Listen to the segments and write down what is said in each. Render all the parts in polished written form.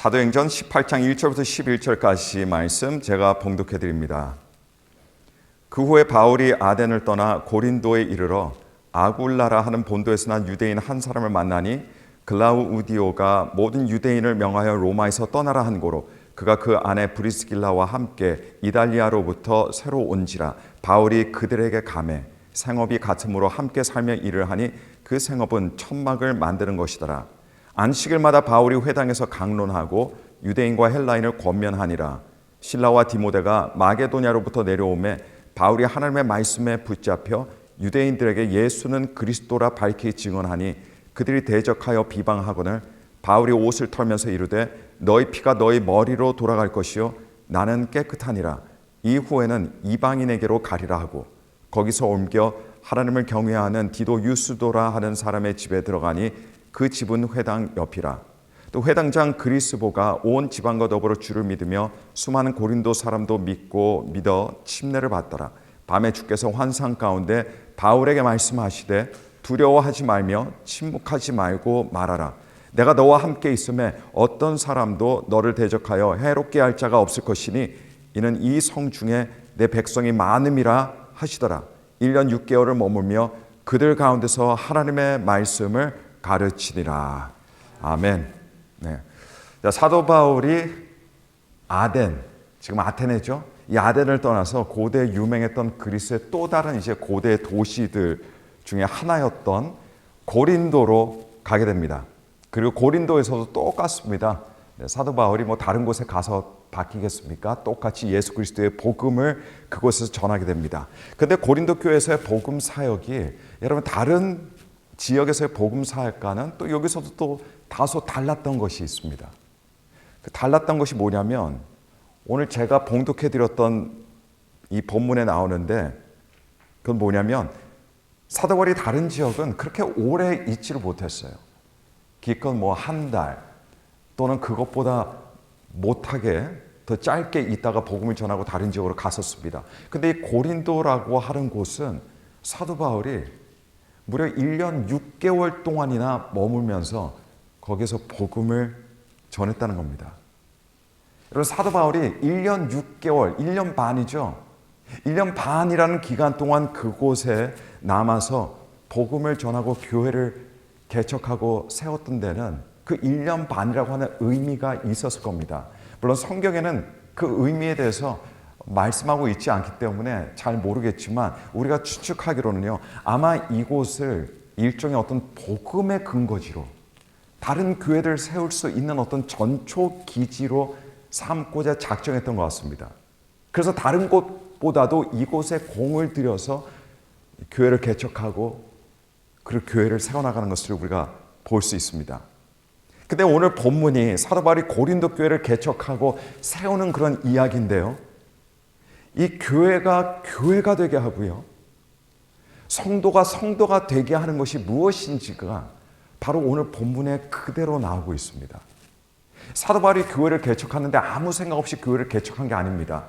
사도행전 18장 1절부터 11절까지 말씀 제가 봉독해 드립니다. 그 후에 바울이 아덴을 떠나 고린도에 이르러 아굴라라 하는 본도에서 난 유대인 한 사람을 만나니 글라우디오가 모든 유대인을 명하여 로마에서 떠나라 한 고로 그가 그 아내 브리스길라와 함께 이달리아로부터 새로 온지라. 바울이 그들에게 가매 생업이 같으므로 함께 살며 일을 하니 그 생업은 천막을 만드는 것이더라. 안식일마다 바울이 회당에서 강론하고 유대인과 헬라인을 권면하니라. 실라와 디모데가 마게도냐로부터 내려오매 바울이 하나님의 말씀에 붙잡혀 유대인들에게 예수는 그리스도라 밝히 증언하니 그들이 대적하여 비방하거늘 바울이 옷을 털면서 이르되 너희 피가 너희 머리로 돌아갈 것이요 나는 깨끗하니라. 이후에는 이방인에게로 가리라 하고 거기서 옮겨 하나님을 경외하는 디도 유스도라 하는 사람의 집에 들어가니 그 집은 회당 옆이라. 또 회당장 그리스보가 온 지방과 더불어 주를 믿으며 수많은 고린도 사람도 믿어 침례를 받더라. 밤에 주께서 환상 가운데 바울에게 말씀하시되 두려워하지 말며 침묵하지 말고 말하라. 내가 너와 함께 있음에 어떤 사람도 너를 대적하여 해롭게 할 자가 없을 것이니 이는 이 성 중에 내 백성이 많음이라 하시더라. 1년 6개월을 머물며 그들 가운데서 하나님의 말씀을 가르치니라. 아멘. 네. 자, 사도 바울이 아덴, 지금 아테네죠. 이 아덴을 떠나서 고대 유명했던 그리스의 또 다른 이제 고대 도시들 중에 하나였던 고린도로 가게 됩니다. 그리고 고린도에서도 똑같습니다. 네, 사도 바울이 다른 곳에 가서 바뀌겠습니까? 똑같이 예수 그리스도의 복음을 그곳에서 전하게 됩니다. 그런데 고린도 교회에서의 복음 사역이 여러분 다른 지역에서의 복음 사역과는 또 여기서도 또 다소 달랐던 것이 있습니다. 그 달랐던 것이 뭐냐면 오늘 제가 봉독해 드렸던 이 본문에 나오는데 그건 뭐냐면 사도 바울이 다른 지역은 그렇게 오래 있지를 못했어요. 기껏 한 달 또는 그것보다 못하게 더 짧게 있다가 복음을 전하고 다른 지역으로 갔었습니다. 근데 이 고린도라고 하는 곳은 사도 바울이 무려 1년 6개월 동안이나 머물면서 거기서 복음을 전했다는 겁니다. 여러분 사도 바울이 1년 6개월, 1년 반이죠. 1년 반이라는 기간 동안 그곳에 남아서 복음을 전하고 교회를 개척하고 세웠던 데는 그 1년 반이라고 하는 의미가 있었을 겁니다. 물론 성경에는 그 의미에 대해서 말씀하고 있지 않기 때문에 잘 모르겠지만 우리가 추측하기로는요, 아마 이곳을 일종의 어떤 복음의 근거지로 다른 교회를 세울 수 있는 어떤 전초 기지로 삼고자 작정했던 것 같습니다. 그래서 다른 곳보다도 이곳에 공을 들여서 교회를 개척하고 그리고 교회를 세워나가는 것을 우리가 볼 수 있습니다. 근데 오늘 본문이 사도 바울이 고린도 교회를 개척하고 세우는 그런 이야기인데요. 이 교회가 되게 하고요. 성도가 되게 하는 것이 무엇인지가 바로 오늘 본문에 그대로 나오고 있습니다. 사도 바울이 교회를 개척하는데 아무 생각 없이 교회를 개척한 게 아닙니다.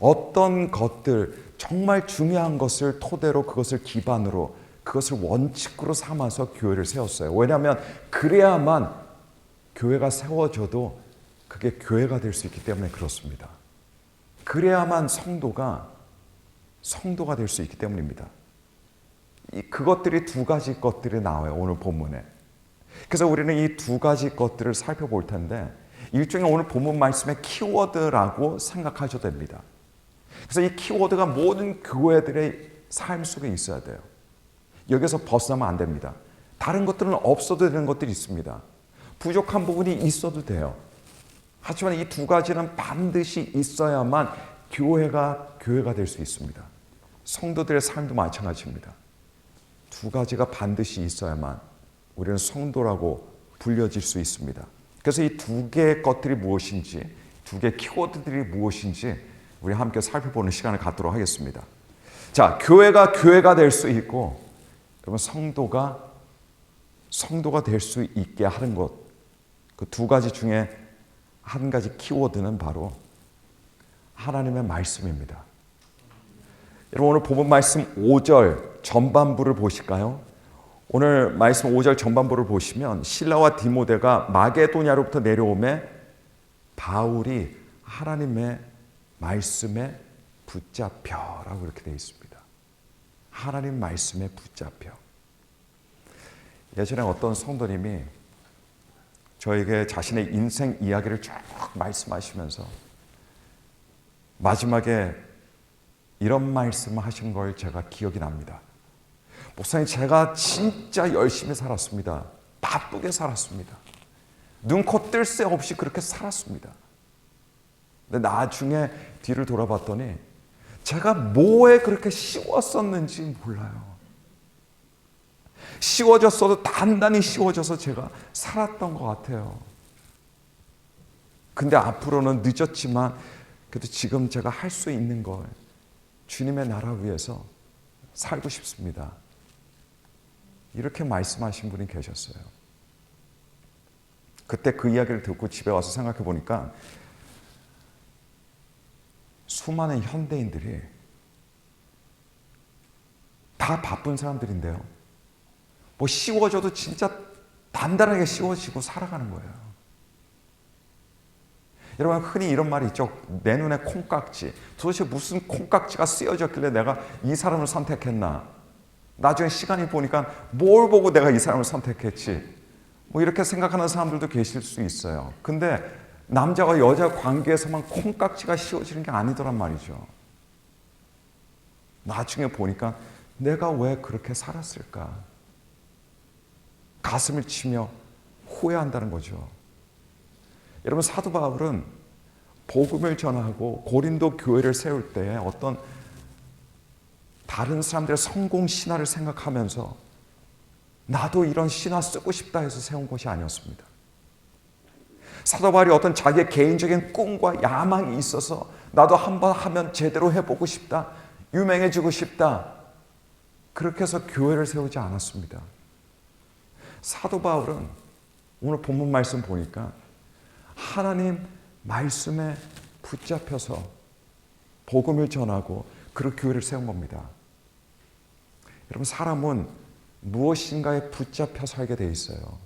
어떤 것들, 정말 중요한 것을 토대로 그것을 기반으로 그것을 원칙으로 삼아서 교회를 세웠어요. 왜냐하면 그래야만 교회가 세워져도 그게 교회가 될 수 있기 때문에 그렇습니다. 그래야만 성도가 될 수 있기 때문입니다. 그것들이 두 가지 것들이 나와요. 오늘 본문에. 그래서 우리는 이 두 가지 것들을 살펴볼 텐데 일종의 오늘 본문 말씀의 키워드라고 생각하셔도 됩니다. 그래서 이 키워드가 모든 교회들의 삶 속에 있어야 돼요. 여기서 벗어나면 안 됩니다. 다른 것들은 없어도 되는 것들이 있습니다. 부족한 부분이 있어도 돼요. 하지만 이 두 가지는 반드시 있어야만 교회가 될 수 있습니다. 성도들의 삶도 마찬가지입니다. 두 가지가 반드시 있어야만 우리는 성도라고 불려질 수 있습니다. 그래서 이 두 개의 것들이 무엇인지, 두 개의 키워드들이 무엇인지 우리 함께 살펴보는 시간을 갖도록 하겠습니다. 자, 교회가 될 수 있고 그러면 성도가 될 수 있게 하는 것, 그 두 가지 중에 한 가지 키워드는 바로 하나님의 말씀입니다. 여러분 오늘 본문 말씀 5절 전반부를 보실까요? 오늘 말씀 5절 전반부를 보시면 실라와 디모데가 마게도냐로부터 내려오매 바울이 하나님의 말씀에 붙잡혀라고 이렇게 되어 있습니다. 하나님 말씀에 붙잡혀. 예전에 어떤 성도님이 저에게 자신의 인생 이야기를 쭉 말씀하시면서 마지막에 이런 말씀을 하신 걸 제가 기억이 납니다. 목사님, 제가 진짜 열심히 살았습니다. 바쁘게 살았습니다. 눈코 뜰 새 없이 그렇게 살았습니다. 근데 나중에 뒤를 돌아봤더니 제가 뭐에 그렇게 씌웠었는지 몰라요. 씌워졌어도 단단히 씌워져서 제가 살았던 것 같아요. 근데 앞으로는 늦었지만 그래도 지금 제가 할 수 있는 걸 주님의 나라 위해서 살고 싶습니다. 이렇게 말씀하신 분이 계셨어요. 그때 그 이야기를 듣고 집에 와서 생각해 보니까 수많은 현대인들이 다 바쁜 사람들인데요. 뭐 씌워져도 진짜 단단하게 씌워지고 살아가는 거예요. 여러분, 흔히 이런 말이 있죠. 내 눈에 콩깍지. 도대체 무슨 콩깍지가 쓰여졌길래 내가 이 사람을 선택했나? 나중에 시간이 보니까 뭘 보고 내가 이 사람을 선택했지? 뭐 이렇게 생각하는 사람들도 계실 수 있어요. 근데 남자와 여자 관계에서만 콩깍지가 씌워지는 게 아니더란 말이죠. 나중에 보니까 내가 왜 그렇게 살았을까? 가슴을 치며 후회한다는 거죠. 여러분, 사도 바울은 복음을 전하고 고린도 교회를 세울 때 어떤 다른 사람들의 성공 신화를 생각하면서 나도 이런 신화 쓰고 싶다 해서 세운 것이 아니었습니다. 사도 바울이 어떤 자기의 개인적인 꿈과 야망이 있어서 나도 한번 하면 제대로 해보고 싶다, 유명해지고 싶다, 그렇게 해서 교회를 세우지 않았습니다. 사도 바울은 오늘 본문 말씀 보니까 하나님 말씀에 붙잡혀서 복음을 전하고 그 교회를 세운 겁니다. 여러분, 사람은 무엇인가에 붙잡혀 살게 돼 있어요.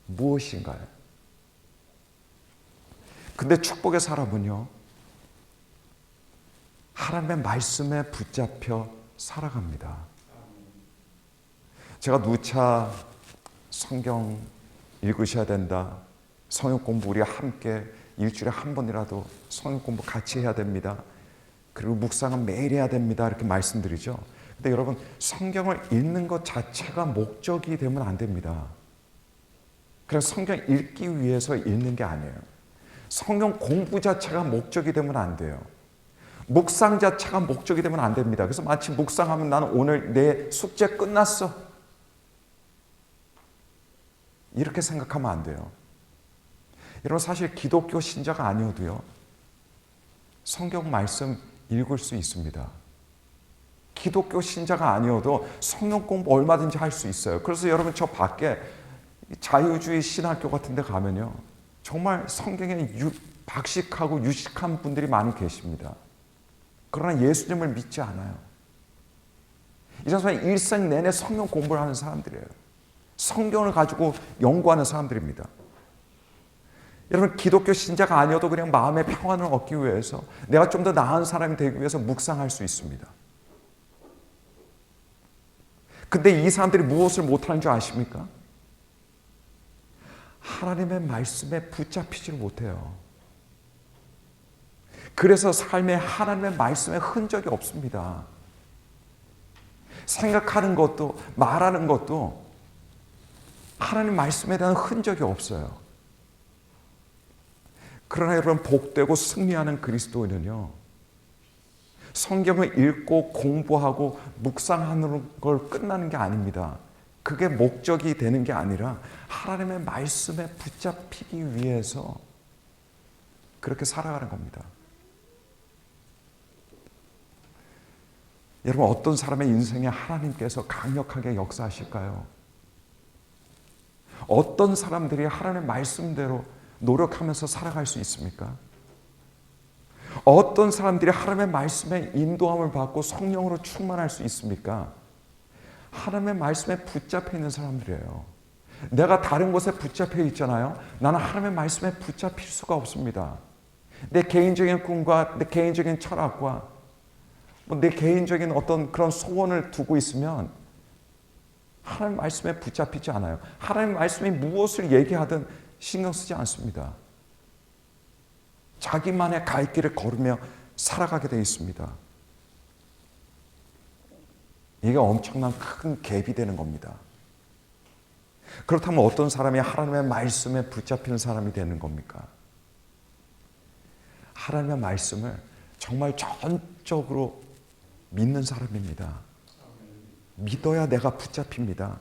무엇인가에. 근데 축복의 사람은요, 하나님의 말씀에 붙잡혀 살아갑니다. 제가 누차 성경 읽으셔야 된다, 성경 공부 우리 함께 일주일에 한 번이라도 성경 공부 같이 해야 됩니다, 그리고 묵상은 매일 해야 됩니다, 이렇게 말씀드리죠. 근데 여러분, 성경을 읽는 것 자체가 목적이 되면 안 됩니다. 그냥 성경 읽기 위해서 읽는 게 아니에요. 성경 공부 자체가 목적이 되면 안 돼요. 묵상 자체가 목적이 되면 안 됩니다. 그래서 마치 묵상하면 나는 오늘 내 숙제 끝났어, 이렇게 생각하면 안 돼요. 여러분, 사실 기독교 신자가 아니어도요, 성경 말씀 읽을 수 있습니다. 기독교 신자가 아니어도 성경 공부 얼마든지 할 수 있어요. 그래서 여러분, 저 밖에 자유주의 신학교 같은 데 가면요, 정말 성경에 박식하고 유식한 분들이 많이 계십니다. 그러나 예수님을 믿지 않아요. 이 사람은 일생 내내 성경 공부를 하는 사람들이에요. 성경을 가지고 연구하는 사람들입니다. 여러분, 기독교 신자가 아니어도 그냥 마음의 평안을 얻기 위해서, 내가 좀 더 나은 사람이 되기 위해서 묵상할 수 있습니다. 근데 이 사람들이 무엇을 못하는 줄 아십니까? 하나님의 말씀에 붙잡히지를 못해요. 그래서 삶에 하나님의 말씀에 흔적이 없습니다. 생각하는 것도 말하는 것도 하나님 말씀에 대한 흔적이 없어요. 그러나 여러분, 복되고 승리하는 그리스도인은요, 성경을 읽고 공부하고 묵상하는 걸 끝나는 게 아닙니다. 그게 목적이 되는 게 아니라 하나님의 말씀에 붙잡히기 위해서 그렇게 살아가는 겁니다. 여러분, 어떤 사람의 인생에 하나님께서 강력하게 역사하실까요? 어떤 사람들이 하나님의 말씀대로 노력하면서 살아갈 수 있습니까? 어떤 사람들이 하나님의 말씀에 인도함을 받고 성령으로 충만할 수 있습니까? 하나님의 말씀에 붙잡혀 있는 사람들이에요. 내가 다른 것에 붙잡혀 있잖아요. 나는 하나님의 말씀에 붙잡힐 수가 없습니다. 내 개인적인 꿈과 내 개인적인 철학과 내 개인적인 어떤 그런 소원을 두고 있으면 하나님 말씀에 붙잡히지 않아요. 하나님 말씀이 무엇을 얘기하든 신경 쓰지 않습니다. 자기만의 갈 길을 걸으며 살아가게 되어 있습니다. 이게 엄청난 큰 갭이 되는 겁니다. 그렇다면 어떤 사람이 하나님의 말씀에 붙잡히는 사람이 되는 겁니까? 하나님의 말씀을 정말 전적으로 믿는 사람입니다. 믿어야 내가 붙잡힙니다.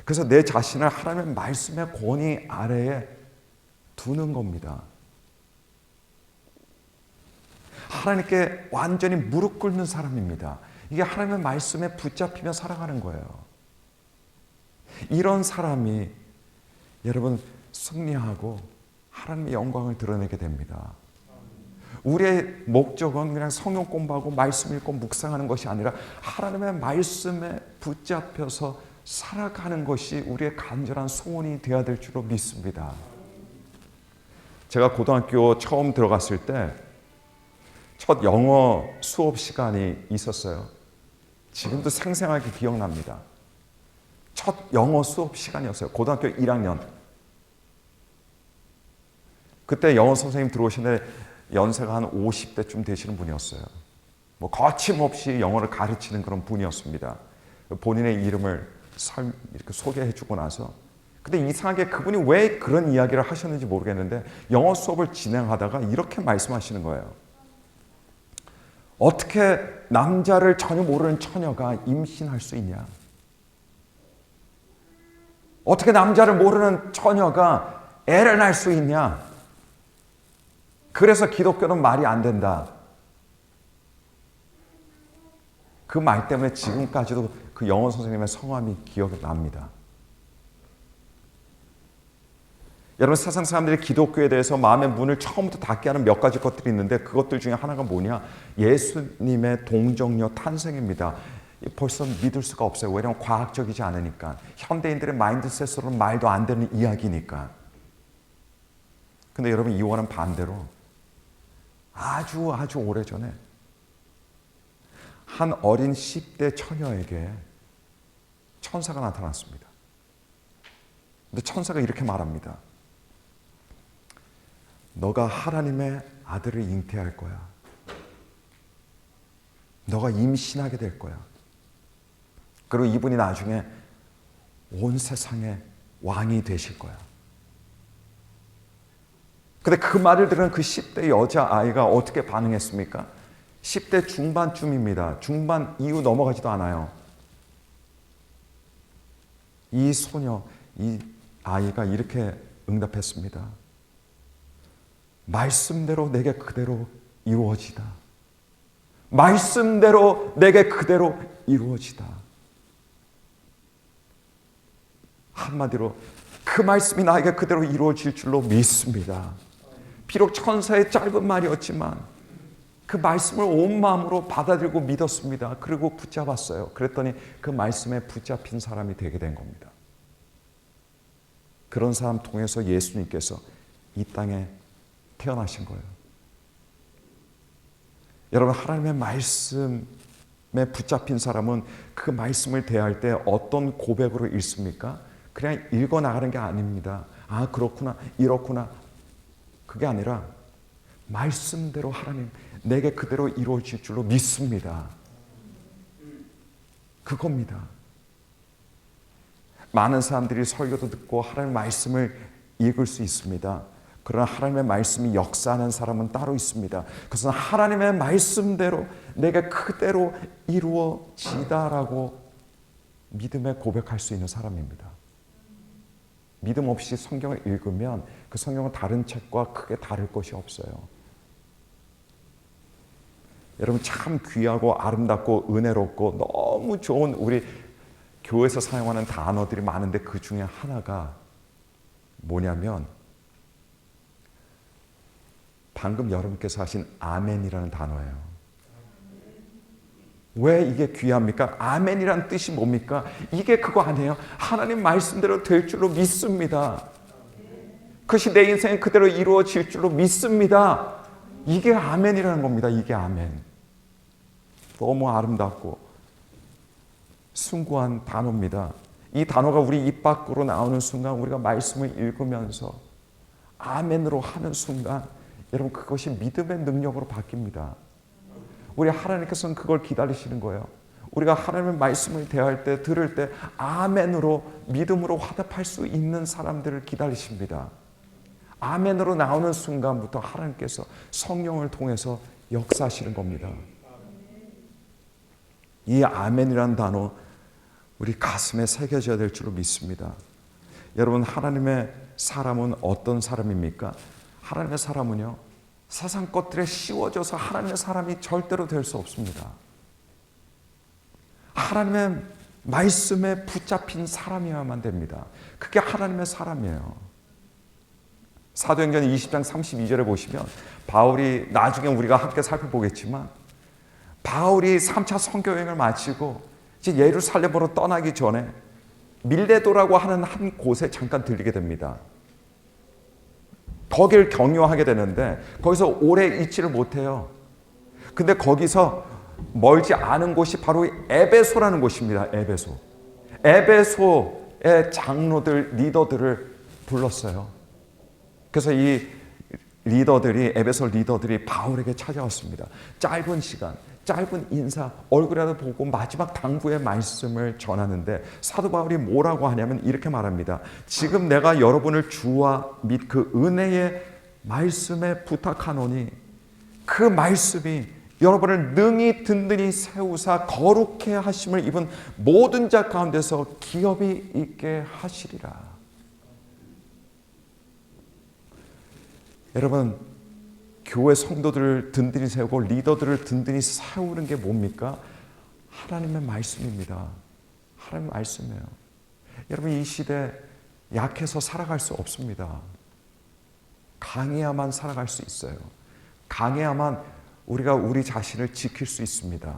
그래서 내 자신을 하나님의 말씀의 권위 아래에 두는 겁니다. 하나님께 완전히 무릎 꿇는 사람입니다. 이게 하나님의 말씀에 붙잡히며 살아가는 거예요. 이런 사람이 여러분 승리하고 하나님의 영광을 드러내게 됩니다. 우리의 목적은 그냥 성경 공부하고 말씀 읽고 묵상하는 것이 아니라 하나님의 말씀에 붙잡혀서 살아가는 것이 우리의 간절한 소원이 되어야 될 줄로 믿습니다. 제가 고등학교 처음 들어갔을 때 첫 영어 수업 시간이 있었어요. 지금도 생생하게 기억납니다. 첫 영어 수업 시간이었어요. 고등학교 1학년. 그때 영어 선생님 들어오시는데 연세가 한 50대쯤 되시는 분이었어요. 뭐 거침없이 영어를 가르치는 그런 분이었습니다. 본인의 이름을 이렇게 소개해주고 나서 근데 이상하게 그분이 왜 그런 이야기를 하셨는지 모르겠는데 영어 수업을 진행하다가 이렇게 말씀하시는 거예요. 어떻게 남자를 전혀 모르는 처녀가 임신할 수 있냐? 어떻게 남자를 모르는 처녀가 애를 낳을 수 있냐? 그래서 기독교는 말이 안 된다. 그 말 때문에 지금까지도 그 영어 선생님의 성함이 기억이 납니다. 여러분 세상 사람들이 기독교에 대해서 마음의 문을 처음부터 닫게 하는 몇 가지 것들이 있는데 그것들 중에 하나가 뭐냐? 예수님의 동정녀 탄생입니다. 벌써 믿을 수가 없어요. 왜냐하면 과학적이지 않으니까. 현대인들의 마인드셋으로는 말도 안 되는 이야기니까. 근데 여러분 이와는 반대로 아주 오래전에 한 어린 10대 처녀에게 천사가 나타났습니다. 근데 천사가 이렇게 말합니다. 너가 하나님의 아들을 잉태할 거야. 너가 임신하게 될 거야. 그리고 이분이 나중에 온 세상의 왕이 되실 거야. 근데 그 말을 들은 그 10대 여자아이가 어떻게 반응했습니까? 10대 중반쯤입니다. 중반 이후 넘어가지도 않아요. 이 소녀, 이 아이가 이렇게 응답했습니다. 말씀대로 내게 그대로 이루어지다. 말씀대로 내게 그대로 이루어지다. 한마디로 그 말씀이 나에게 그대로 이루어질 줄로 믿습니다. 비록 천사의 짧은 말이었지만 그 말씀을 온 마음으로 받아들이고 믿었습니다. 그리고 붙잡았어요. 그랬더니 그 말씀에 붙잡힌 사람이 되게 된 겁니다. 그런 사람 통해서 예수님께서 이 땅에 태어나신 거예요. 여러분 하나님의 말씀에 붙잡힌 사람은 그 말씀을 대할 때 어떤 고백으로 읽습니까? 그냥 읽어나가는 게 아닙니다. 아 그렇구나 이렇구나 그게 아니라 말씀대로 하나님 내게 그대로 이루어질 줄로 믿습니다. 그겁니다. 많은 사람들이 설교도 듣고 하나님의 말씀을 읽을 수 있습니다. 그러나 하나님의 말씀이 역사하는 사람은 따로 있습니다. 그것은 하나님의 말씀대로 내게 그대로 이루어지다라고 믿음에 고백할 수 있는 사람입니다. 믿음 없이 성경을 읽으면 그 성경은 다른 책과 크게 다를 것이 없어요. 여러분 참 귀하고 아름답고 은혜롭고 너무 좋은 우리 교회에서 사용하는 단어들이 많은데 그 중에 하나가 뭐냐면 방금 여러분께서 하신 아멘이라는 단어예요. 왜 이게 귀합니까? 아멘이란 뜻이 뭡니까? 이게 그거 아니에요. 하나님 말씀대로 될 줄로 믿습니다. 그것이 내 인생에 그대로 이루어질 줄로 믿습니다. 이게 아멘이라는 겁니다. 이게 아멘. 너무 아름답고 숭고한 단어입니다. 이 단어가 우리 입 밖으로 나오는 순간, 우리가 말씀을 읽으면서 아멘으로 하는 순간, 여러분, 그것이 믿음의 능력으로 바뀝니다. 우리 하나님께서는 그걸 기다리시는 거예요. 우리가 하나님의 말씀을 대할 때, 들을 때 아멘으로, 믿음으로 화답할 수 있는 사람들을 기다리십니다. 아멘으로 나오는 순간부터 하나님께서 성령을 통해서 역사하시는 겁니다. 이 아멘이라는 단어 우리 가슴에 새겨져야 될 줄로 믿습니다. 여러분, 하나님의 사람은 어떤 사람입니까? 하나님의 사람은요, 세상 것들에 씌워져서 하나님의 사람이 절대로 될 수 없습니다. 하나님의 말씀에 붙잡힌 사람이어야만 됩니다. 그게 하나님의 사람이에요. 사도행전 20장 32절에 보시면, 바울이, 나중에 우리가 함께 살펴보겠지만, 바울이 3차 선교여행을 마치고 이제 예루살렘으로 떠나기 전에 밀레도라고 하는 한 곳에 잠깐 들리게 됩니다. 거기를 경유하게 되는데 거기서 오래 있지를 못해요. 근데 거기서 멀지 않은 곳이 바로 에베소라는 곳입니다. 에베소. 에베소의 장로들, 리더들을 불렀어요. 그래서 이 리더들이, 에베소 리더들이 바울에게 찾아왔습니다. 짧은 시간, 짧은 인사, 얼굴이라도 보고 마지막 당부의 말씀을 전하는데, 사도 바울이 뭐라고 하냐면 이렇게 말합니다. 지금 내가 여러분을 주와 및 그 은혜의 말씀에 부탁하노니 그 말씀이 여러분을 능히 든든히 세우사 거룩해 하심을 입은 모든 자 가운데서 기업이 있게 하시리라. 여러분, 교회 성도들을 든든히 세우고 리더들을 든든히 세우는 게 뭡니까? 하나님의 말씀입니다. 하나님의 말씀이에요. 여러분, 이 시대 약해서 살아갈 수 없습니다. 강해야만 살아갈 수 있어요. 강해야만 우리가 우리 자신을 지킬 수 있습니다.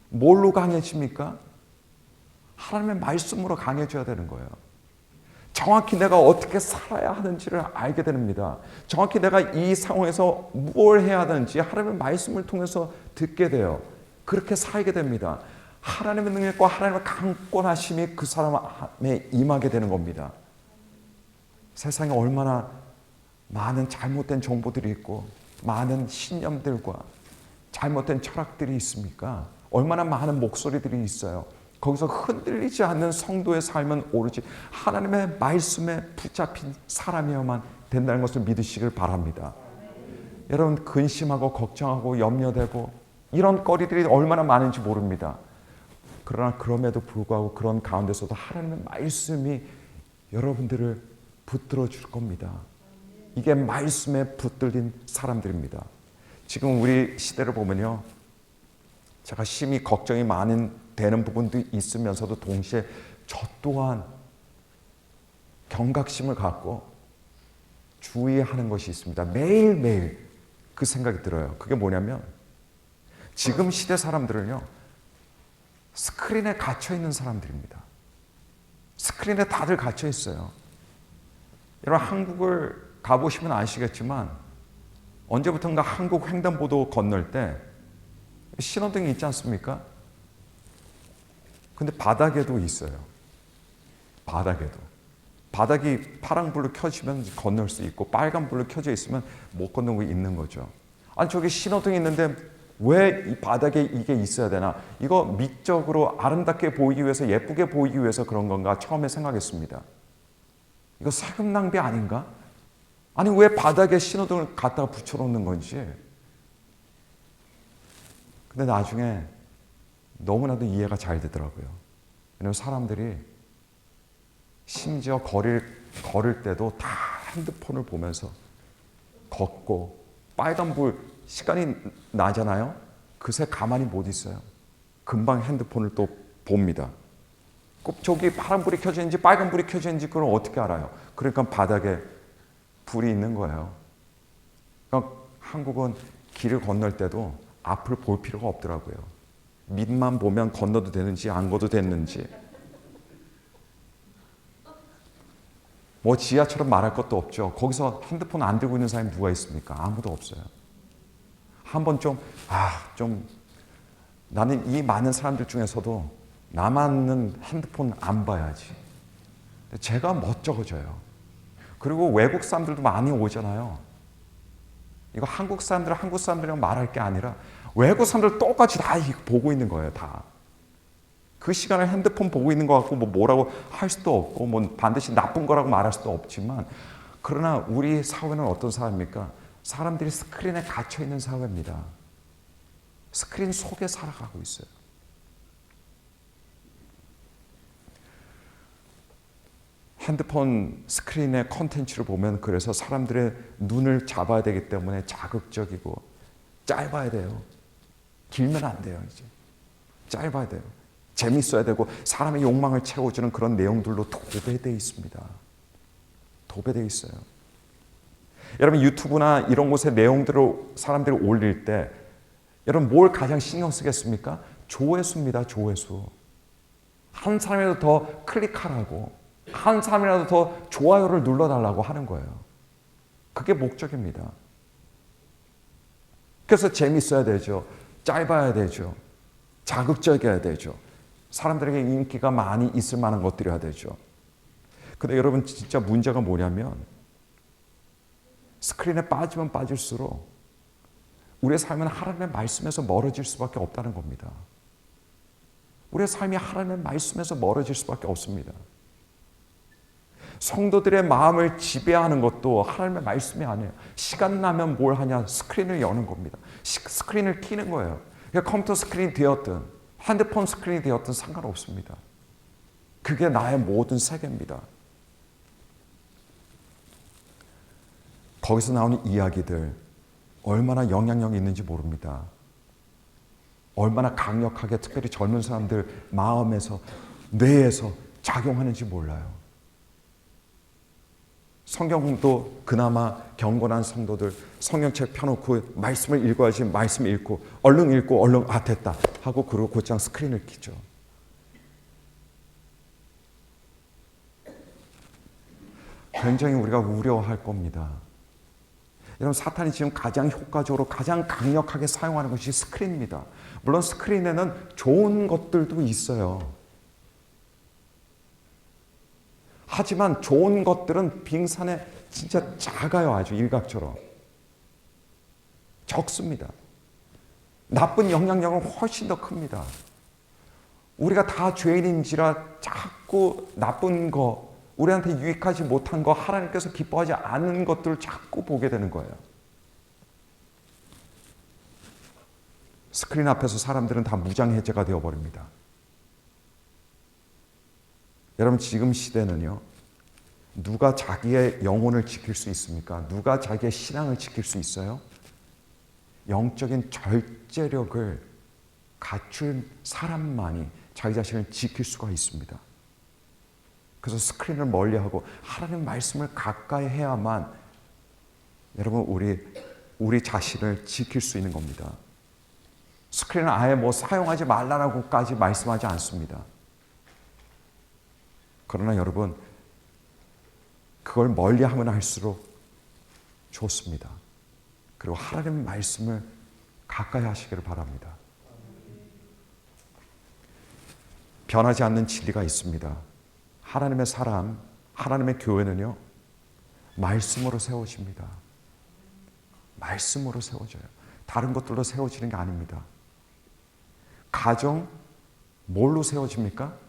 뭘로 강해집니까? 하나님의 말씀으로 강해져야 되는 거예요. 정확히 내가 어떻게 살아야 하는지를 알게 됩니다. 정확히 내가 이 상황에서 뭘 해야 하는지 하나님의 말씀을 통해서 듣게 돼요. 그렇게 살게 됩니다. 하나님의 능력과 하나님의 강권하심이 그 사람에 임하게 되는 겁니다. 세상에 얼마나 많은 잘못된 정보들이 있고 많은 신념들과 잘못된 철학들이 있습니까? 얼마나 많은 목소리들이 있어요. 거기서 흔들리지 않는 성도의 삶은 오로지 하나님의 말씀에 붙잡힌 사람이어야만 된다는 것을 믿으시길 바랍니다. 여러분, 근심하고 걱정하고 염려되고 이런 거리들이 얼마나 많은지 모릅니다. 그러나 그럼에도 불구하고 그런 가운데서도 하나님의 말씀이 여러분들을 붙들어 줄 겁니다. 이게 말씀에 붙들린 사람들입니다. 지금 우리 시대를 보면요, 제가 심히 걱정이 되는 부분도 있으면서도 동시에 저 또한 경각심을 갖고 주의하는 것이 있습니다. 매일매일 그 생각이 들어요. 그게 뭐냐면, 지금 시대 사람들은요, 스크린에 갇혀 있는 사람들입니다. 스크린에 다들 갇혀 있어요. 여러분, 한국을 가보시면 아시겠지만 언제부턴가 한국 횡단보도 건널 때 신호등이 있지 않습니까? 근데 바닥에도 있어요. 바닥에도. 바닥이 파란불로 켜지면 건널 수 있고 빨간불로 켜져 있으면 못 건너고 있는 거죠. 아니, 저기 신호등이 있는데 왜 이 바닥에 이게 있어야 되나? 이거 미적으로 아름답게 보이기 위해서, 예쁘게 보이기 위해서 그런 건가? 처음에 생각했습니다. 이거 세금 낭비 아닌가? 아니, 왜 바닥에 신호등을 갖다가 붙여놓는 건지. 근데 나중에 너무나도 이해가 잘 되더라고요. 왜냐하면 사람들이 심지어 걸을 때도 다 핸드폰을 보면서 걷고, 빨간불 시간이 나잖아요. 그새 가만히 못 있어요. 금방 핸드폰을 또 봅니다. 꼭 저기 파란불이 켜져 있는지 빨간불이 켜져 있는지 그걸 어떻게 알아요? 그러니까 바닥에 불이 있는 거예요. 그러니까 한국은 길을 건널 때도 앞을 볼 필요가 없더라고요. 밑만 보면 건너도 되는지 안 건너도 됐는지. 뭐 지하처럼 말할 것도 없죠. 거기서 핸드폰 안 들고 있는 사람이 누가 있습니까? 아무도 없어요. 한번 나는 이 많은 사람들 중에서도 나만은 핸드폰 안 봐야지. 제가 멋쩍어져요. 그리고 외국 사람들도 많이 오잖아요. 이거 한국 사람들이랑 말할 게 아니라 외국 사람들 똑같이 다 보고 있는 거예요. 다. 그 시간에 핸드폰 보고 있는 것 같고 뭐라고 할 수도 없고 뭐 반드시 나쁜 거라고 말할 수도 없지만, 그러나 우리 사회는 어떤 사회입니까? 사람들이 스크린에 갇혀 있는 사회입니다. 스크린 속에 살아가고 있어요. 핸드폰 스크린의 컨텐츠를 보면 그래서 사람들의 눈을 잡아야 되기 때문에 자극적이고 짧아야 돼요. 길면 안 돼요. 이제 짧아야 돼요. 재밌어야 되고 사람의 욕망을 채워주는 그런 내용들로 도배되어 있습니다. 도배되어 있어요. 여러분 유튜브나 이런 곳에 내용들을 사람들이 올릴 때 여러분 뭘 가장 신경 쓰겠습니까? 조회수입니다. 조회수. 한 사람이라도 더 클릭하라고, 한 사람이라도 더 좋아요를 눌러달라고 하는 거예요. 그게 목적입니다. 그래서 재밌어야 되죠. 짧아야 되죠. 자극적이어야 되죠. 사람들에게 인기가 많이 있을 만한 것들이어야 되죠. 근데 여러분 진짜 문제가 뭐냐면 스크린에 빠지면 빠질수록 우리의 삶은 하나님의 말씀에서 멀어질 수밖에 없다는 겁니다. 우리의 삶이 하나님의 말씀에서 멀어질 수밖에 없습니다. 성도들의 마음을 지배하는 것도 하나님의 말씀이 아니에요. 시간 나면 뭘 하냐? 스크린을 여는 겁니다. 스크린을 켜는 거예요. 컴퓨터 스크린이 되었든 핸드폰 스크린이 되었든 상관없습니다. 그게 나의 모든 세계입니다. 거기서 나오는 이야기들 얼마나 영향력이 있는지 모릅니다. 얼마나 강력하게 특별히 젊은 사람들 마음에서 뇌에서 작용하는지 몰라요. 성경도 그나마 경건한 성도들 성경책 펴놓고 말씀을 읽어야지, 말씀 읽고 얼른 됐다 하고 그러고 곧장 스크린을 켜죠. 굉장히 우리가 우려할 겁니다. 여러분 사탄이 지금 가장 효과적으로 가장 강력하게 사용하는 것이 스크린입니다. 물론 스크린에는 좋은 것들도 있어요. 하지만 좋은 것들은 빙산에 진짜 작아요. 아주 일각처럼. 적습니다. 나쁜 영향력은 훨씬 더 큽니다. 우리가 다 죄인인지라 자꾸 나쁜 거, 우리한테 유익하지 못한 거, 하나님께서 기뻐하지 않는 것들을 자꾸 보게 되는 거예요. 스크린 앞에서 사람들은 다 무장해제가 되어버립니다. 여러분 지금 시대는요, 누가 자기의 영혼을 지킬 수 있습니까? 누가 자기의 신앙을 지킬 수 있어요? 영적인 절제력을 갖춘 사람만이 자기 자신을 지킬 수가 있습니다. 그래서 스크린을 멀리하고 하나님 말씀을 가까이 해야만 여러분 우리 자신을 지킬 수 있는 겁니다. 스크린을 아예 사용하지 말라라고까지 말씀하지 않습니다. 그러나 여러분 그걸 멀리하면 할수록 좋습니다. 그리고 하나님의 말씀을 가까이 하시기를 바랍니다. 변하지 않는 진리가 있습니다. 하나님의 사람, 하나님의 교회는요, 말씀으로 세워집니다. 말씀으로 세워져요. 다른 것들로 세워지는 게 아닙니다. 가정, 뭘로 세워집니까?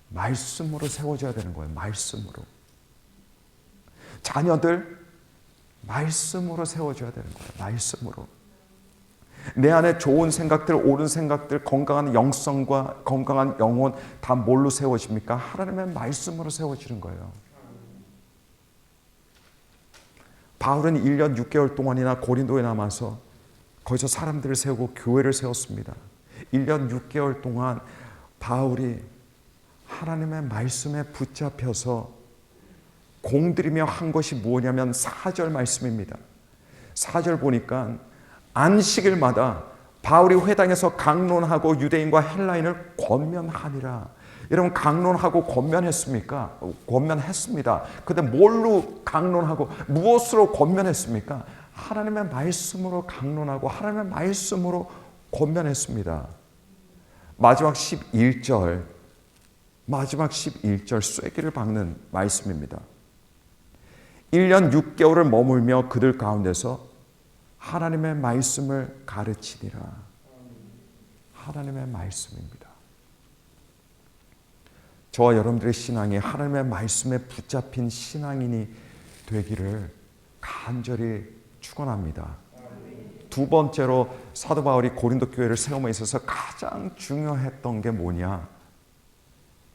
말씀으로 세워져야 되는 거예요. 말씀으로. 자녀들, 말씀으로 세워져야 되는 거예요. 말씀으로. 내 안에 좋은 생각들, 옳은 생각들, 건강한 영성과 건강한 영혼 다 뭘로 세워집니까? 하나님의 말씀으로 세워지는 거예요. 바울은 1년 6개월 동안이나 고린도에 남아서 거기서 사람들을 세우고 교회를 세웠습니다. 1년 6개월 동안 바울이 하나님의 말씀에 붙잡혀서 공들이며 한 것이 뭐냐면 4절 말씀입니다. 4절 보니까 안식일마다 바울이 회당에서 강론하고 유대인과 헬라인을 권면하니라. 여러분, 강론하고 권면했습니까? 권면했습니다. 근데 뭘로 강론하고 무엇으로 권면했습니까? 하나님의 말씀으로 강론하고 하나님의 말씀으로 권면했습니다. 마지막 11절 쐐기를 박는 말씀입니다. 1년 6개월을 머물며 그들 가운데서 하나님의 말씀을 가르치니라. 하나님의 말씀입니다. 저와 여러분들의 신앙이 하나님의 말씀에 붙잡힌 신앙인이 되기를 간절히 축원합니다. 두 번째로 사도 바울이 고린도 교회를 세움에 있어서 가장 중요했던 게 뭐냐?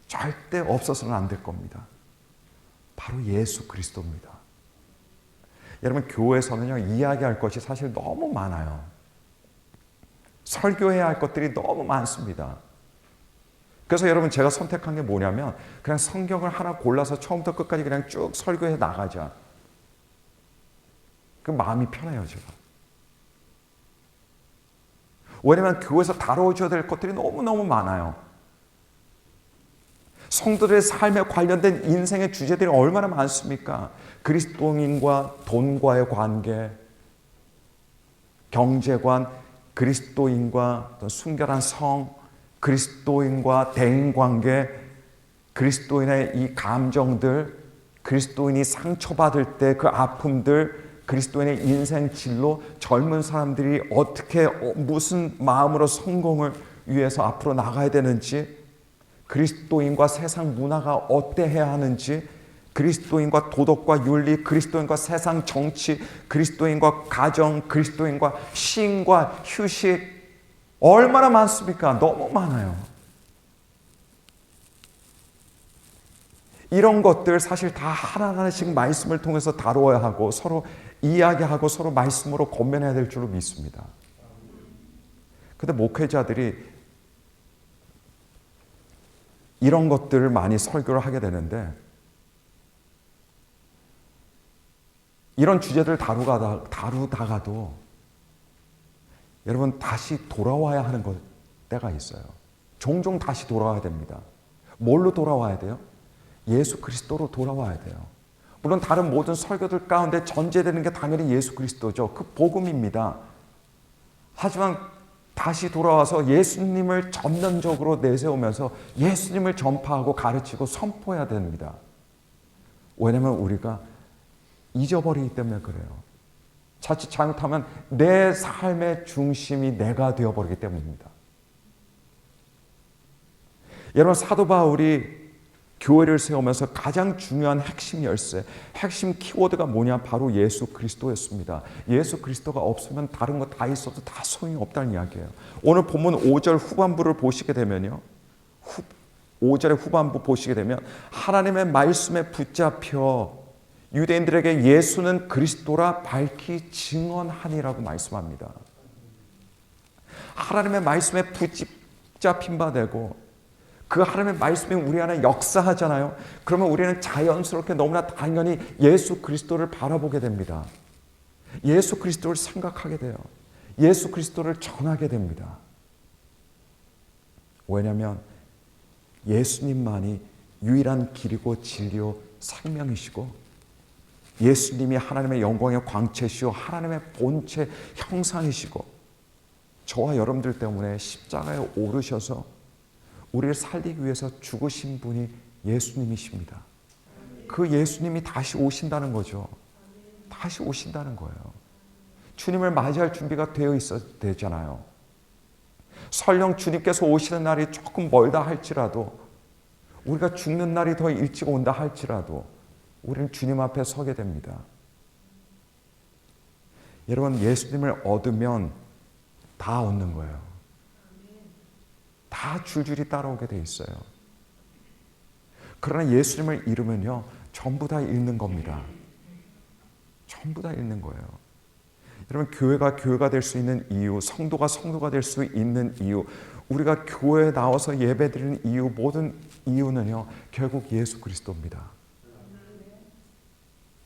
절대 없어서는 안 될 겁니다. 바로 예수 그리스도입니다. 여러분, 교회에서는요, 이야기할 것이 사실 너무 많아요. 설교해야 할 것들이 너무 많습니다. 그래서 여러분, 제가 선택한 게 뭐냐면 그냥 성경을 하나 골라서 처음부터 끝까지 그냥 쭉 설교해 나가자. 그 마음이 편해요, 제가. 왜냐하면 교회에서 다뤄줘야 될 것들이 너무너무 많아요. 성도들의 삶에 관련된 인생의 주제들이 얼마나 많습니까? 그리스도인과 돈과의 관계, 경제관, 그리스도인과 순결한 성, 그리스도인과 대인관계, 그리스도인의 이 감정들, 그리스도인이 상처받을 때 그 아픔들, 그리스도인의 인생 진로, 젊은 사람들이 어떻게 무슨 마음으로 성공을 위해서 앞으로 나가야 되는지, 그리스도인과 세상 문화가 어때해야 하는지, 그리스도인과 도덕과 윤리, 그리스도인과 세상 정치, 그리스도인과 가정, 그리스도인과 쉼과 휴식, 얼마나 많습니까? 너무 많아요. 이런 것들 사실 다 하나하나씩 말씀을 통해서 다루어야 하고 서로 이야기하고 서로 말씀으로 권면해야 될 줄로 믿습니다. 근데 목회자들이 이런 것들을 많이 설교를 하게 되는데, 이런 주제들을 다루다가도 여러분, 다시 돌아와야 하는 때가 있어요. 종종 다시 돌아와야 됩니다. 뭘로 돌아와야 돼요? 예수 그리스도로 돌아와야 돼요. 물론 다른 모든 설교들 가운데 전제되는 게 당연히 예수 그리스도죠. 그 복음입니다. 하지만 다시 돌아와서 예수님을 전면적으로 내세우면서 예수님을 전파하고 가르치고 선포해야 됩니다. 왜냐하면 우리가 잊어버리기 때문에 그래요. 자칫 잘못하면 내 삶의 중심이 내가 되어버리기 때문입니다. 여러분, 사도 바울이 교회를 세우면서 가장 중요한 핵심 열쇠, 핵심 키워드가 뭐냐? 바로 예수 그리스도였습니다. 예수 그리스도가 없으면 다른 거 다 있어도 다 소용이 없다는 이야기예요. 오늘 본문 5절 후반부를 보시게 되면요, 5절의 후반부 보시게 되면 하나님의 말씀에 붙잡혀 유대인들에게 예수는 그리스도라 밝히 증언하니라고 말씀합니다. 하나님의 말씀에 붙잡힌 바 되고 그 하나님의 말씀이 우리 안에 역사하잖아요. 그러면 우리는 자연스럽게 너무나 당연히 예수 그리스도를 바라보게 됩니다. 예수 그리스도를 생각하게 돼요. 예수 그리스도를 전하게 됩니다. 왜냐하면 예수님만이 유일한 길이고 진리요 생명이시고, 예수님이 하나님의 영광의 광채시요 하나님의 본체 형상이시고, 저와 여러분들 때문에 십자가에 오르셔서 우리를 살리기 위해서 죽으신 분이 예수님이십니다. 그 예수님이 다시 오신다는 거죠. 다시 오신다는 거예요. 주님을 맞이할 준비가 되어 있어야 되잖아요. 설령 주님께서 오시는 날이 조금 멀다 할지라도, 우리가 죽는 날이 더 일찍 온다 할지라도 우리는 주님 앞에 서게 됩니다. 여러분, 예수님을 얻으면 다 얻는 거예요. 다 줄줄이 따라오게 돼 있어요. 그러나 예수님을 잃으면요, 전부 다 잃는 겁니다. 전부 다 잃는 거예요. 여러분, 교회가 될 수 있는 이유, 성도가 될 수 있는 이유, 우리가 교회에 나와서 예배드리는 이유, 모든 이유는요, 결국 예수 그리스도입니다.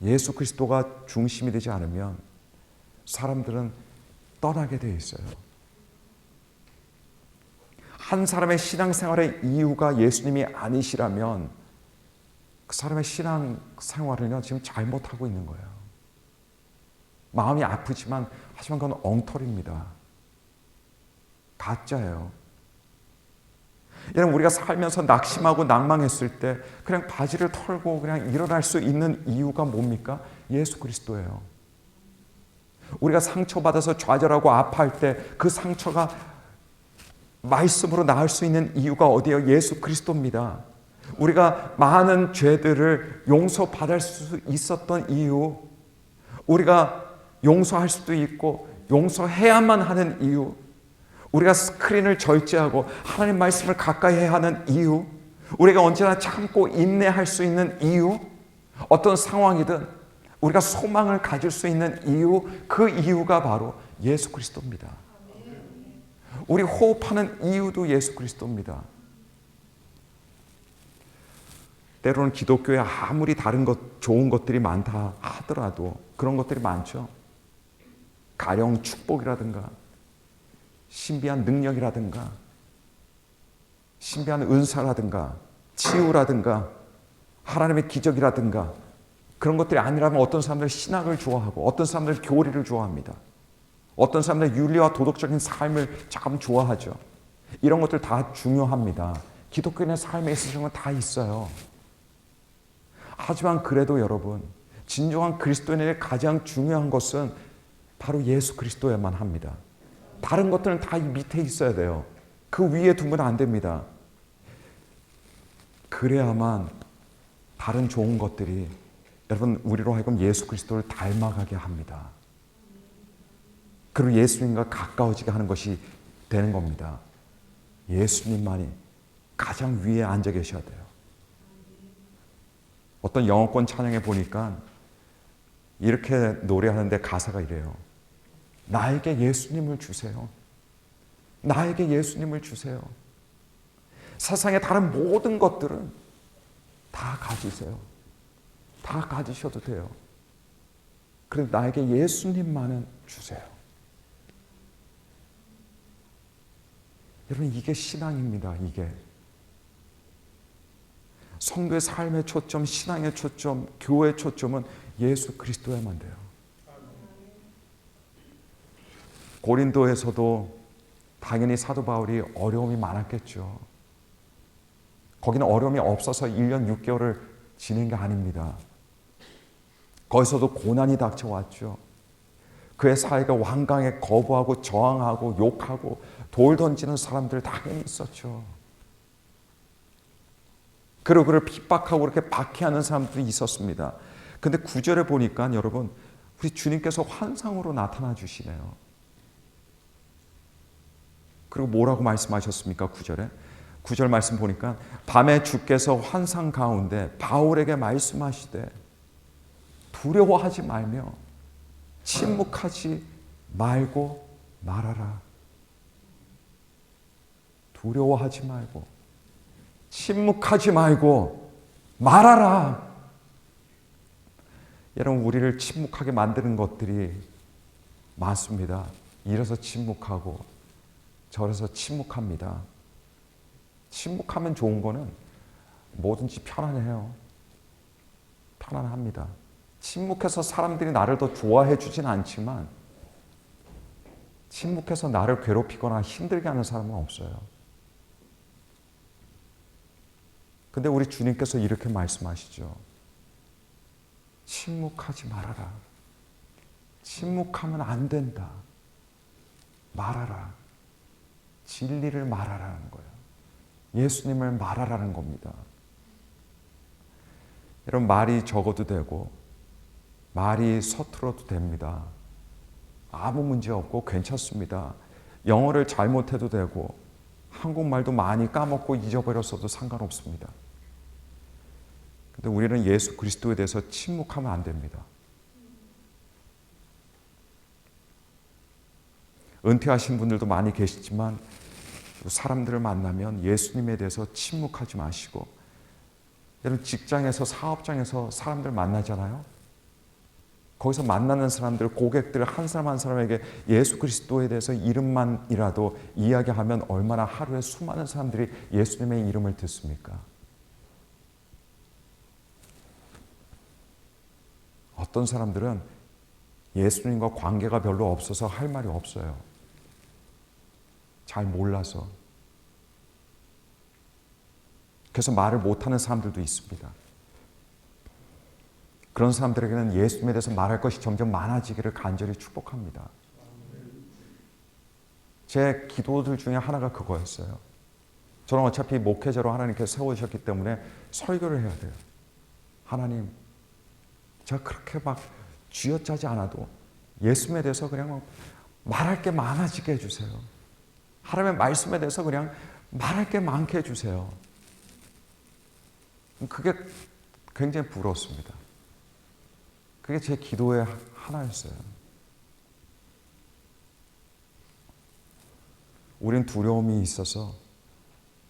예수 그리스도가 중심이 되지 않으면 사람들은 떠나게 돼 있어요. 한 사람의 신앙생활의 이유가 예수님이 아니시라면 그 사람의 신앙생활을요 지금 잘못하고 있는 거예요. 마음이 아프지만 하지만 그건 엉터리입니다. 가짜예요. 여러분, 우리가 살면서 낙심하고 낭망했을 때 그냥 바지를 털고 그냥 일어날 수 있는 이유가 뭡니까? 예수 그리스도예요. 우리가 상처받아서 좌절하고 아파할 때 그 상처가 말씀으로 나을 수 있는 이유가 어디예요? 예수 그리스도입니다. 우리가 많은 죄들을 용서받을 수 있었던 이유, 우리가 용서할 수도 있고 용서해야만 하는 이유, 우리가 스크린을 절제하고 하나님 말씀을 가까이 해야 하는 이유, 우리가 언제나 참고 인내할 수 있는 이유, 어떤 상황이든 우리가 소망을 가질 수 있는 이유, 그 이유가 바로 예수 그리스도입니다. 우리 호흡하는 이유도 예수 그리스도입니다. 때로는 기독교에 아무리 다른 좋은 것들이 많다 하더라도 그런 것들이 많죠. 가령 축복이라든가 신비한 능력이라든가 신비한 은사라든가 치유라든가 하나님의 기적이라든가 그런 것들이 아니라면 어떤 사람들은 신학을 좋아하고 어떤 사람들은 교리를 좋아합니다. 어떤 사람들은 윤리와 도덕적인 삶을 참 좋아하죠. 이런 것들 다 중요합니다. 기독교인의 삶에 있어서 다 있어요. 하지만 그래도 여러분, 진정한 그리스도인에게 가장 중요한 것은 바로 예수 그리스도야만 합니다. 다른 것들은 다 이 밑에 있어야 돼요. 그 위에 두면 안 됩니다. 그래야만 다른 좋은 것들이 여러분 우리로 하여금 예수 그리스도를 닮아가게 합니다. 그리고 예수님과 가까워지게 하는 것이 되는 겁니다. 예수님만이 가장 위에 앉아 계셔야 돼요. 어떤 영어권 찬양에 보니까 이렇게 노래하는데 가사가 이래요. 나에게 예수님을 주세요. 나에게 예수님을 주세요. 세상의 다른 모든 것들은 다 가지세요. 다 가지셔도 돼요. 그런데 나에게 예수님만은 주세요. 여러분, 이게 신앙입니다. 이게 성도의 삶의 초점, 신앙의 초점, 교회의 초점은 예수 그리스도야만 돼요. 고린도에서도 당연히 사도 바울이 어려움이 많았겠죠. 거기는 어려움이 없어서 1년 6개월을 지낸 게 아닙니다. 거기서도 고난이 닥쳐왔죠. 그의 사회가 완강에 거부하고 저항하고 욕하고 돌 던지는 사람들 당연히 있었죠. 그리고 그를 핍박하고 그렇게 박해하는 사람들이 있었습니다. 근데 9절에 보니까 여러분, 우리 주님께서 환상으로 나타나 주시네요. 그리고 뭐라고 말씀하셨습니까? 9절에 9절 말씀 보니까 밤에 주께서 환상 가운데 바울에게 말씀하시되 두려워하지 말며 침묵하지 말고 말하라. 두려워하지 말고 침묵하지 말고 말하라. 여러분, 우리를 침묵하게 만드는 것들이 많습니다. 이래서 침묵하고 저래서 침묵합니다. 침묵하면 좋은 거는 뭐든지 편안해요. 편안합니다. 침묵해서 사람들이 나를 더 좋아해 주진 않지만 침묵해서 나를 괴롭히거나 힘들게 하는 사람은 없어요. 근데 우리 주님께서 이렇게 말씀하시죠. 침묵하지 말아라. 침묵하면 안 된다. 말하라. 진리를 말하라는 거예요. 예수님을 말하라는 겁니다. 여러분, 말이 적어도 되고 말이 서툴어도 됩니다. 아무 문제 없고 괜찮습니다. 영어를 잘못해도 되고 한국말도 많이 까먹고 잊어버렸어도 상관없습니다. 근데 우리는 예수 그리스도에 대해서 침묵하면 안 됩니다. 은퇴하신 분들도 많이 계시지만 사람들을 만나면 예수님에 대해서 침묵하지 마시고, 여러분 직장에서 사업장에서 사람들 만나잖아요. 거기서 만나는 사람들, 고객들 한 사람 한 사람에게 예수 그리스도에 대해서 이름만이라도 이야기하면 얼마나 하루에 수많은 사람들이 예수님의 이름을 듣습니까? 어떤 사람들은 예수님과 관계가 별로 없어서 할 말이 없어요. 잘 몰라서. 그래서 말을 못하는 사람들도 있습니다. 그런 사람들에게는 예수님에 대해서 말할 것이 점점 많아지기를 간절히 축복합니다. 제 기도들 중에 하나가 그거였어요. 저는 어차피 목회자로 하나님께서 세우셨기 때문에 설교를 해야 돼요. 하나님, 제가 그렇게 막 쥐어짜지 않아도 예수님에 대해서 그냥 말할 게 많아지게 해주세요. 하나님의 말씀에 대해서 그냥 말할 게 많게 해주세요. 그게 굉장히 부러웠습니다. 그게 제 기도의 하나였어요. 우린 두려움이 있어서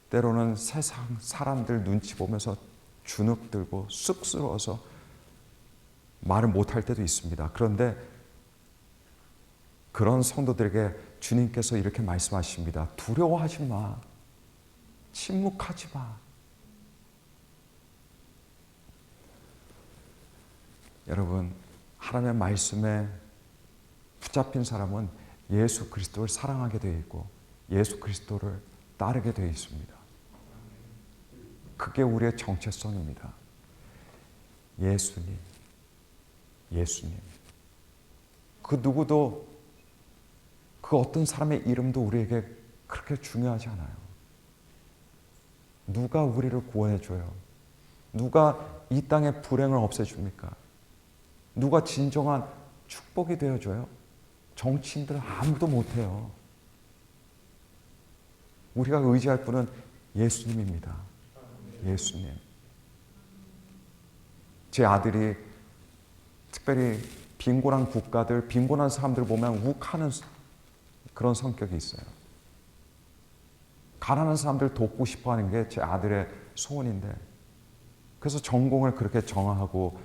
때로는 세상 사람들 눈치 보면서 주눅들고 쑥스러워서 말을 못할 때도 있습니다. 그런데 그런 성도들에게 주님께서 이렇게 말씀하십니다. 두려워하지 마. 침묵하지 마. 여러분, 하나님의 말씀에 붙잡힌 사람은 예수 그리스도를 사랑하게 되어 있고 예수 그리스도를 따르게 되어 있습니다. 그게 우리의 정체성입니다. 예수님, 예수님. 그 누구도, 그 어떤 사람의 이름도 우리에게 그렇게 중요하지 않아요. 누가 우리를 구원해줘요? 누가 이 땅의 불행을 없애줍니까? 누가 진정한 축복이 되어줘요? 정치인들 아무도 못해요. 우리가 의지할 분은 예수님입니다. 예수님. 제 아들이 특별히 빈곤한 국가들, 빈곤한 사람들 보면 욱하는 그런 성격이 있어요. 가난한 사람들 돕고 싶어 하는 게 제 아들의 소원인데, 그래서 전공을 그렇게 정하고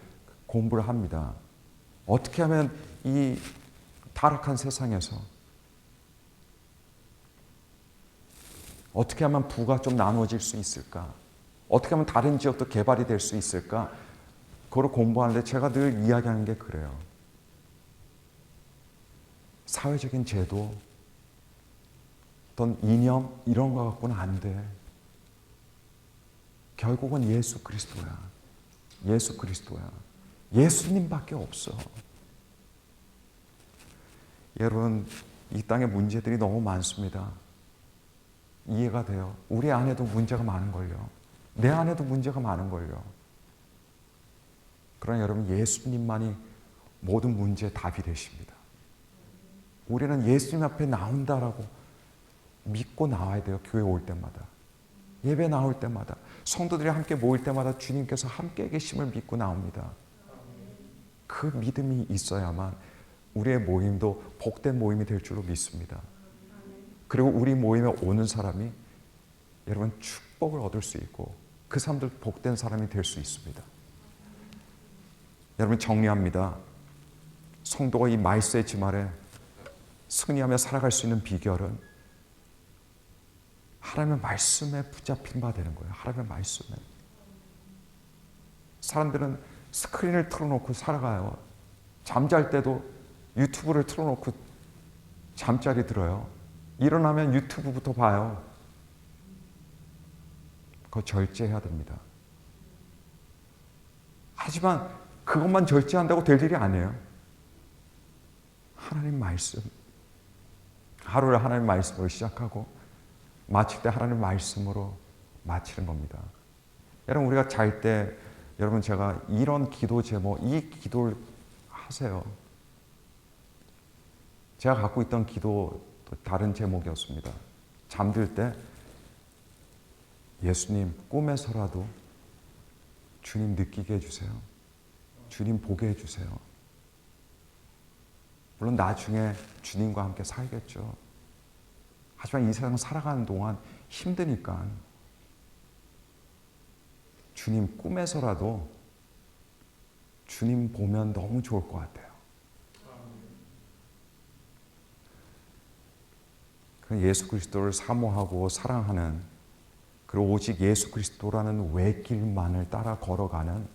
공부를 합니다. 어떻게 하면 이 타락한 세상에서 어떻게 하면 부가 좀 나누어질 수 있을까? 어떻게 하면 다른 지역도 개발이 될 수 있을까? 그걸 공부하는데 제가 늘 이야기하는 게 그래요. 사회적인 제도, 어떤 이념 이런 거 갖고는 안 돼. 결국은 예수 그리스도야. 예수 그리스도야. 예수님밖에 없어. 여러분, 이 땅에 문제들이 너무 많습니다. 이해가 돼요. 우리 안에도 문제가 많은걸요. 내 안에도 문제가 많은걸요. 그러나 여러분, 예수님만이 모든 문제의 답이 되십니다. 우리는 예수님 앞에 나온다라고 믿고 나와야 돼요. 교회 올 때마다. 예배 나올 때마다. 성도들이 함께 모일 때마다 주님께서 함께 계심을 믿고 나옵니다. 그 믿음이 있어야만 우리의 모임도 복된 모임이 될 줄로 믿습니다. 그리고 우리 모임에 오는 사람이 여러분 축복을 얻을 수 있고 그 사람들 복된 사람이 될 수 있습니다. 여러분, 정리합니다. 성도가 이 말세의 집 아래 승리하며 살아갈 수 있는 비결은 하나님의 말씀에 붙잡힌 바 되는 거예요. 하나님의 말씀에. 사람들은 스크린을 틀어놓고 살아가요. 잠잘 때도 유튜브를 틀어놓고 잠자리 들어요. 일어나면 유튜브부터 봐요. 그거 절제해야 됩니다. 하지만 그것만 절제한다고 될 일이 아니에요. 하나님 말씀. 하루를 하나님 말씀으로 시작하고 마칠 때 하나님 말씀으로 마치는 겁니다. 여러분, 우리가 잘 때 여러분 제가 이런 기도 제목, 이 기도를 하세요. 제가 갖고 있던 기도 또 다른 제목이었습니다. 잠들 때 예수님 꿈에서라도 주님 느끼게 해주세요. 주님 보게 해주세요. 물론 나중에 주님과 함께 살겠죠. 하지만 이 세상 살아가는 동안 힘드니까 주님 꿈에서라도 주님 보면 너무 좋을 것 같아요. 그 예수 그리스도를 사모하고 사랑하는, 그리고 오직 예수 그리스도라는 외길만을 따라 걸어가는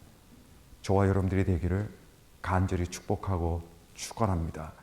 저와 여러분들이 되기를 간절히 축복하고 축원합니다.